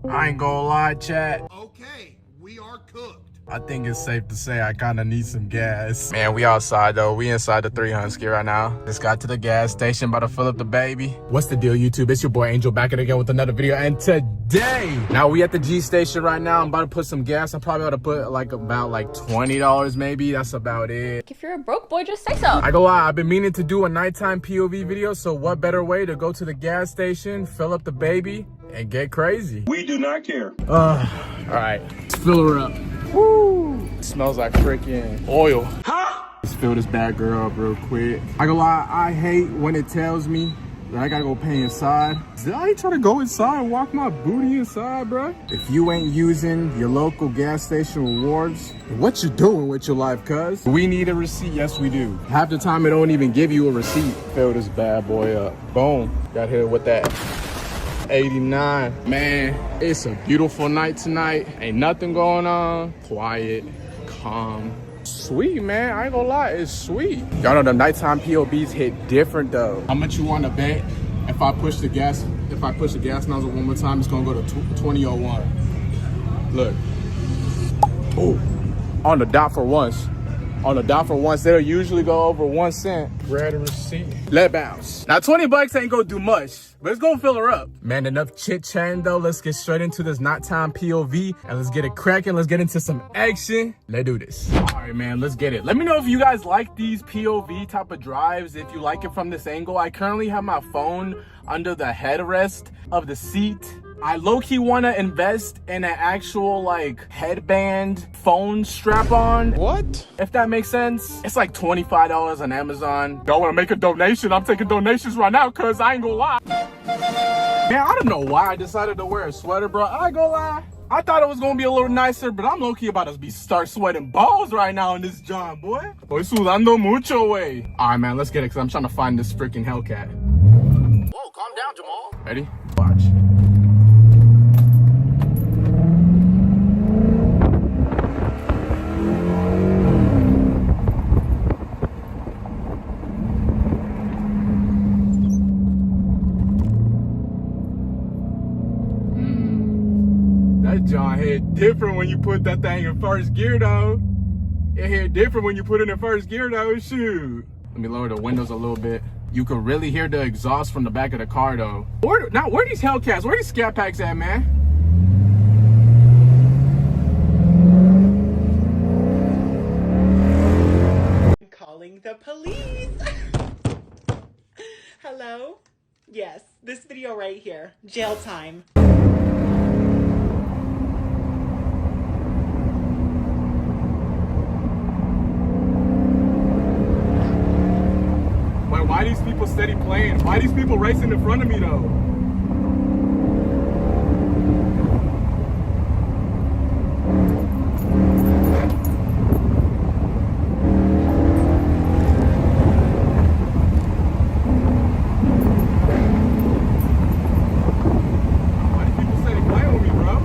I ain't gonna lie, chat. Okay, we are cooked. I think it's safe to say I kind of need some gas. Man, we outside though. We inside the 300 right now. Just got to the gas station, about to fill up the baby. What's the deal, YouTube? It's your boy Angel back again with another video. And today, now we at the G station right now. I'm about to put some gas. I'm probably about to put about $20 maybe. That's about it. If you're a broke boy, just say so. I go lie, I've been meaning to do a nighttime POV video. So what better way to go to the gas station, fill up the baby, and get crazy? We do not care. All right, let's fill her up. Woo! Smells like freaking oil. Huh? Let's fill this bad girl up real quick. I gonna lie, I hate when it tells me that I gotta go pay inside. Did I try to go inside and walk my booty inside, bro? If you ain't using your local gas station rewards, what you doing with your life, cuz? We need a receipt, yes we do. Half the time it don't even give you a receipt. Fill this bad boy up. Boom, got hit with that. 89. Man, it's a beautiful night tonight. Ain't nothing going on. Quiet, calm, sweet, man. I ain't gonna lie, it's sweet. Y'all know the nighttime POBs hit different though. How much you want to bet if I push the gas nozzle one more time, it's gonna go to 2001. Look. Oh, on the dot for once. On the dot for once, they'll usually go over 1 cent. Grab a receipt. Let bounce. Now 20 bucks ain't gonna do much, but it's gonna fill her up. Man, enough chit chatting though. Let's get straight into this nighttime POV and let's get it cracking. Let's get into some action. Let's do this. All right, man, let's get it. Let me know if you guys like these POV type of drives, if you like it from this angle. I currently have my phone under the headrest of the seat. I low-key want to invest in an actual like headband phone strap-on. What? If that makes sense. It's like $25 on Amazon. Y'all want to make a donation? I'm taking donations right now because I ain't gonna lie. Man, I don't know why I decided to wear a sweater, bro. I ain't gonna lie. I thought it was gonna be a little nicer, but I'm low-key about to start sweating balls right now in this John, boy. Estoy sudando mucho, way. All right, man, let's get it because I'm trying to find this freaking Hellcat. Whoa, calm down, Jamal. Ready? Watch. That John hit different when you put that thing in first gear though. It hit different when you put it in first gear though, shoot. Let me lower the windows a little bit. You can really hear the exhaust from the back of the car though. Where these Hellcats, where these Scat Packs at, man? Calling the police. Hello? Yes, this video right here. Jail time. Why these people steady playing? Why these people racing in front of me though? Why these people steady playing with me, bro?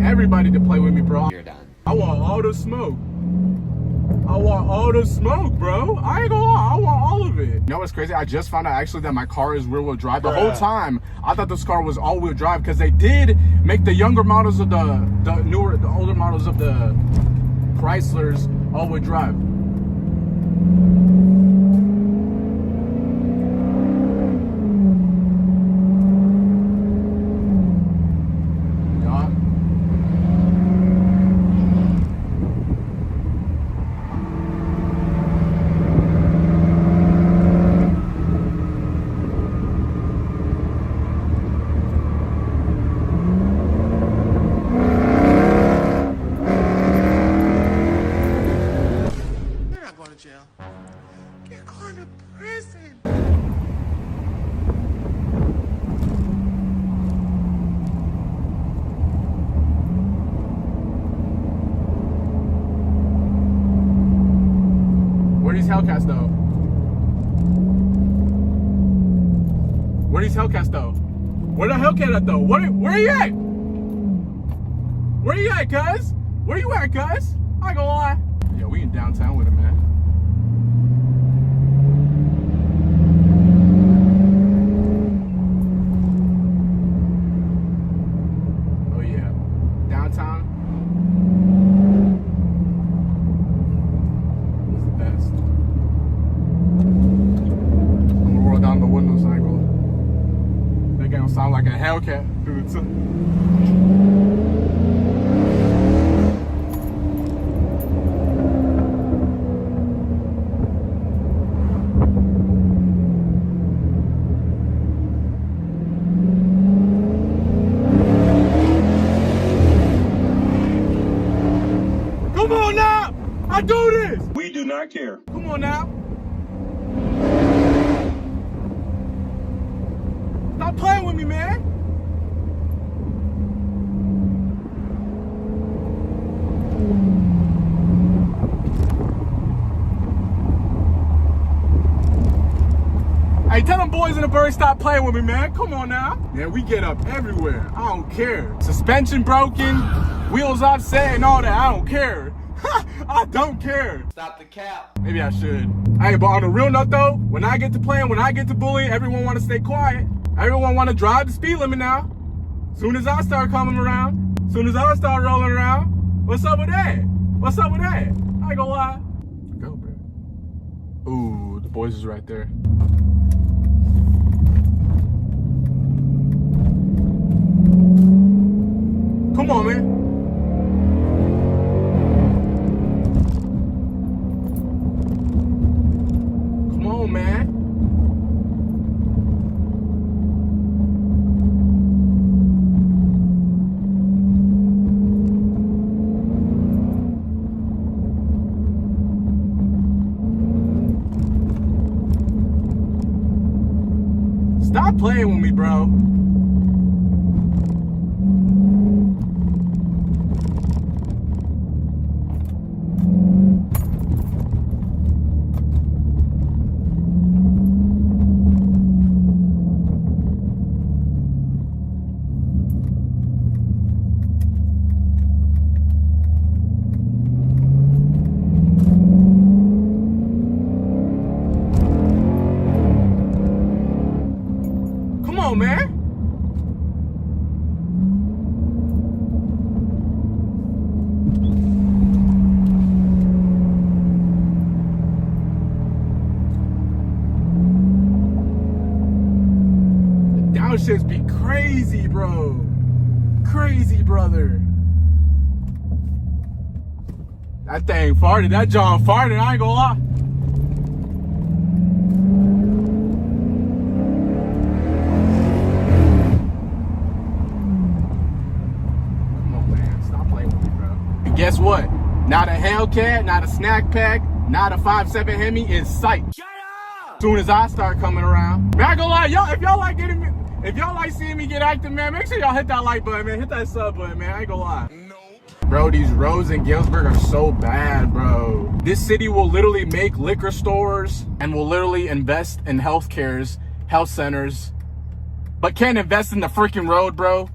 Everybody to play with me, bro. You're done. I want all the smoke. I want all the smoke, bro. I ain't gonna lie, I want all of it. You know what's crazy? I just found out actually that my car is rear-wheel drive. The whole time, I thought this car was all-wheel drive because they did make the younger models of the older models of the Chryslers all-wheel drive. Where these Hellcats though? Where these Hellcats though? Where the Hellcat at though? Where you at? Where you at, cuz? Where you at, cuz? I ain't gonna lie. Yeah, we in downtown with him, man. Oh yeah, downtown. It's the best. I'm gonna roll down the window cycle. That guy don't sound like a Hellcat, dude. Come on now! I do this! We do not care. Come on now! Stop playing with me, man! Hey, tell them boys in the bird stop playing with me, man. Come on now. Yeah, we get up everywhere. I don't care. Suspension broken, wheels offset and all that. I don't care. I don't care. Stop the cap. Maybe I should. Hey, but on the real note though, when I get to playing, when I get to bullying, everyone want to stay quiet. Everyone want to drive the speed limit now. Soon as I start coming around, soon as I start rolling around, what's up with that? What's up with that? I ain't gonna lie. Go, bro. Ooh, the boys is right there. Come on, man. Come on, man. Stop playing with me, bro. Come on, man. The downshifts be crazy, bro. Crazy, brother. That thing farted. That John farted. I ain't gonna lie. Guess what? Not a Hellcat, not a snack pack, not a 5.7 Hemi in sight. Shut up! Soon as I start coming around. Man, I ain't gonna lie, y'all, if y'all like seeing me get active, man, make sure y'all hit that like button, man. Hit that sub button, man. I ain't gonna lie. Nope. Bro, these roads in Galesburg are so bad, bro. This city will literally make liquor stores and will literally invest in health centers, but can't invest in the freaking road, bro.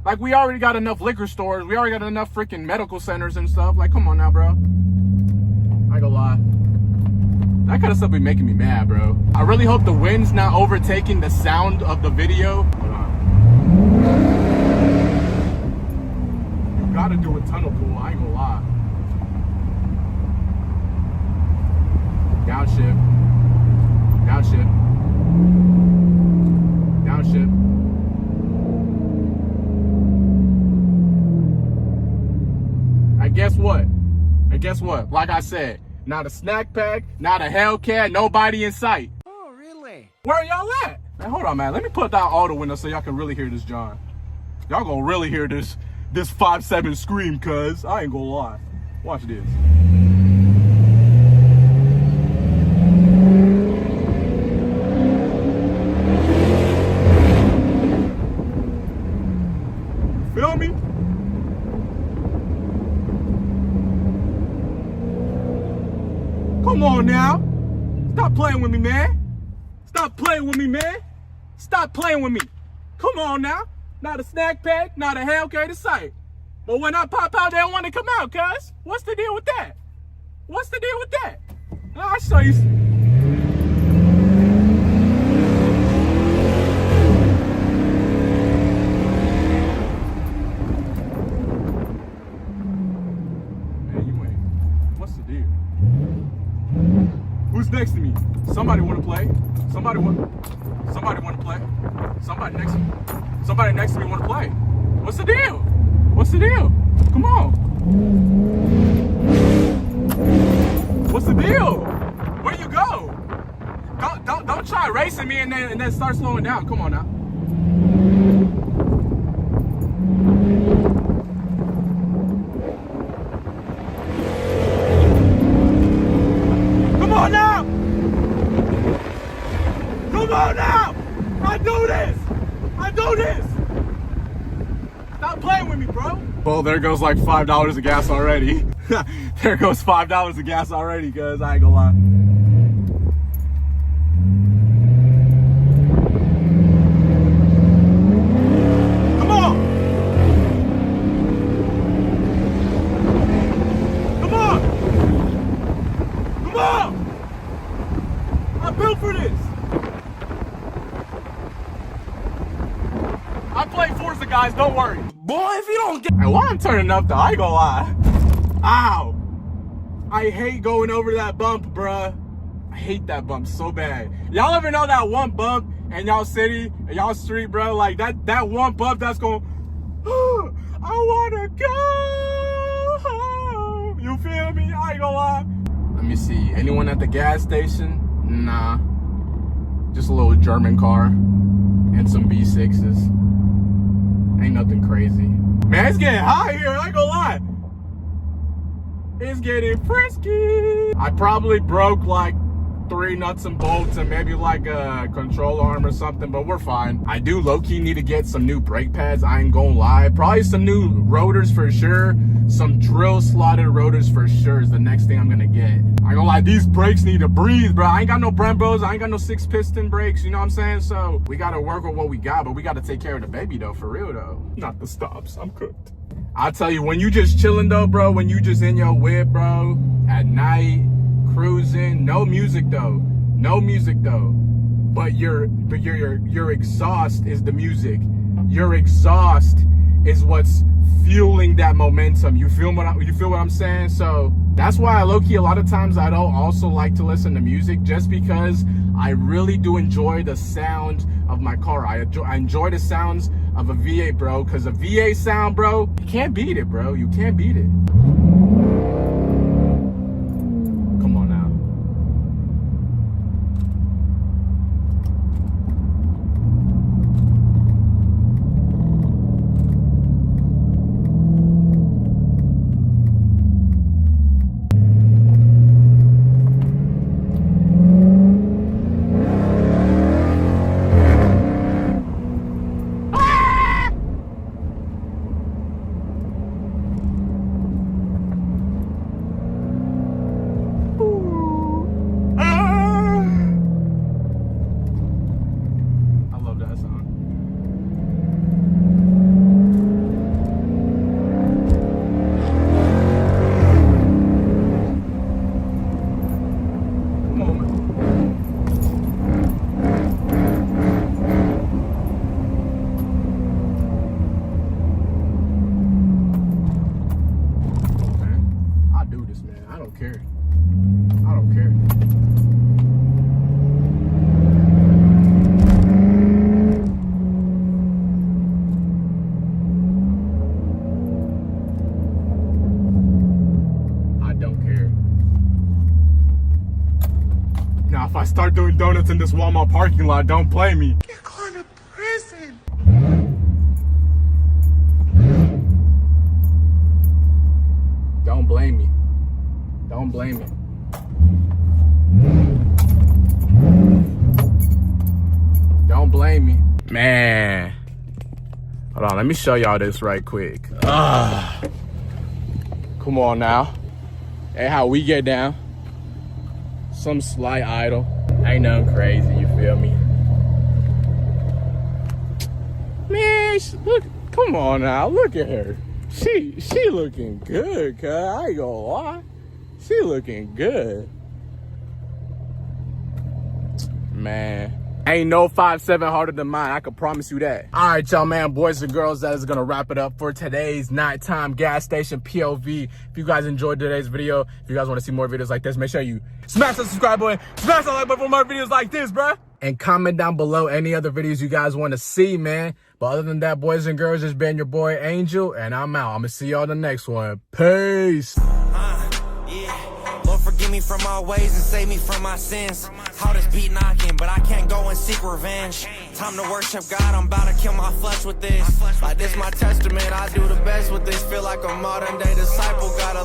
Like, we already got enough liquor stores. We already got enough freaking medical centers and stuff. Like, come on now, bro. I ain't gonna lie. That kind of stuff be making me mad, bro. I really hope the wind's not overtaking the sound of the video. Hold on. You gotta do a tunnel pool. I ain't gonna lie. Downshift. Downshift. Downshift. Guess what? Like I said, not a snack pack, not a Hellcat, nobody in sight. Oh, really? Where y'all at? Man, hold on, man. Let me put down all the windows so y'all can really hear this, John. Y'all gonna really hear this 5.7 scream, cuz. I ain't gonna lie. Watch this. Feel me? Come on now. Stop playing with me, man. Stop playing with me, man. Stop playing with me. Come on now. Not a snack pack, not a Hellcat to sight. But when I pop out, they don't want to come out, cuz. What's the deal with that? What's the deal with that? I'll show you. Man, you ain't. What's the deal? Who's next to me? Somebody want to play? Somebody want to play? Somebody next to me want to play? What's the deal? What's the deal? Come on. What's the deal? Where you go? Don't try racing me and then start slowing down. Come on now. Come on now. Come on now. I do this. I do this. Stop playing with me, bro. Well, there goes like $5 of gas already. There goes $5 of gas already, cuz I ain't gonna lie. Come on! Come on! Come on! I'm built for this. I play Forza, guys, don't worry. Boy, if you don't get... Hey, why I'm turning up, though? I ain't gonna lie. Ow. I hate going over that bump, bruh. I hate that bump so bad. Y'all ever know that one bump in y'all city, in y'all street, bro? Like, that one bump that's going... I wanna go home. You feel me? I ain't gonna lie. Let me see. Anyone at the gas station? Nah. Just a little German car and some V6s. Ain't nothing crazy. Man, it's getting hot here, I ain't gonna lie. It's getting frisky. I probably broke like 3 nuts and bolts and maybe like a control arm or something, but we're fine. I do low-key need to get some new brake pads, I ain't gonna lie. Probably some new rotors for sure. Some drill slotted rotors for sure is the next thing I'm gonna get. I ain't gonna lie, these brakes need to breathe, bro. I ain't got no Brembos, I ain't got no 6-piston brakes, you know what I'm saying? So we gotta work with what we got, but we gotta take care of the baby though, for real though. Not the stops, I'm cooked. I tell you, when you just chilling though, bro, when you just in your whip, bro, at night, cruising, no music though, but your exhaust is the music. Your exhaust is what's fueling that momentum. You feel what I'm saying? So that's why I low-key a lot of times I don't also like to listen to music, just because I really do enjoy the sound of my car. I enjoy the sounds of a V8, bro, because a V8 sound, bro, you can't beat it, bro. You can't beat it. Come on now. If I start doing donuts in this Walmart parking lot, don't play me. You're going to prison. Don't blame me. Don't blame me. Don't blame me. Man. Hold on, let me show y'all this right quick. Come on now. Hey, how we get down. some slight idle. Ain't nothing crazy, you feel me? Man, look, come on now, look at her. She looking good, cuz. I ain't gonna lie. She looking good. Man, ain't no 5'7" harder than mine, I can promise you that. All right, y'all, man, boys and girls, that is gonna wrap it up for today's nighttime gas station POV. If you guys enjoyed today's video, if you guys wanna see more videos like this, make sure you smash that subscribe button, smash that like button for more videos like this, bruh. And comment down below any other videos you guys wanna see, man. But other than that, boys and girls, it's been your boy Angel, and I'm out. I'm gonna see y'all in the next one. Peace. Lord, forgive me from my ways and save me from my sins. How this beat knocking, but I can't go and seek revenge. Time to worship God, I'm about to kill my flesh with this. Like this my testament, I do the best with this. Feel like a modern day disciple, gotta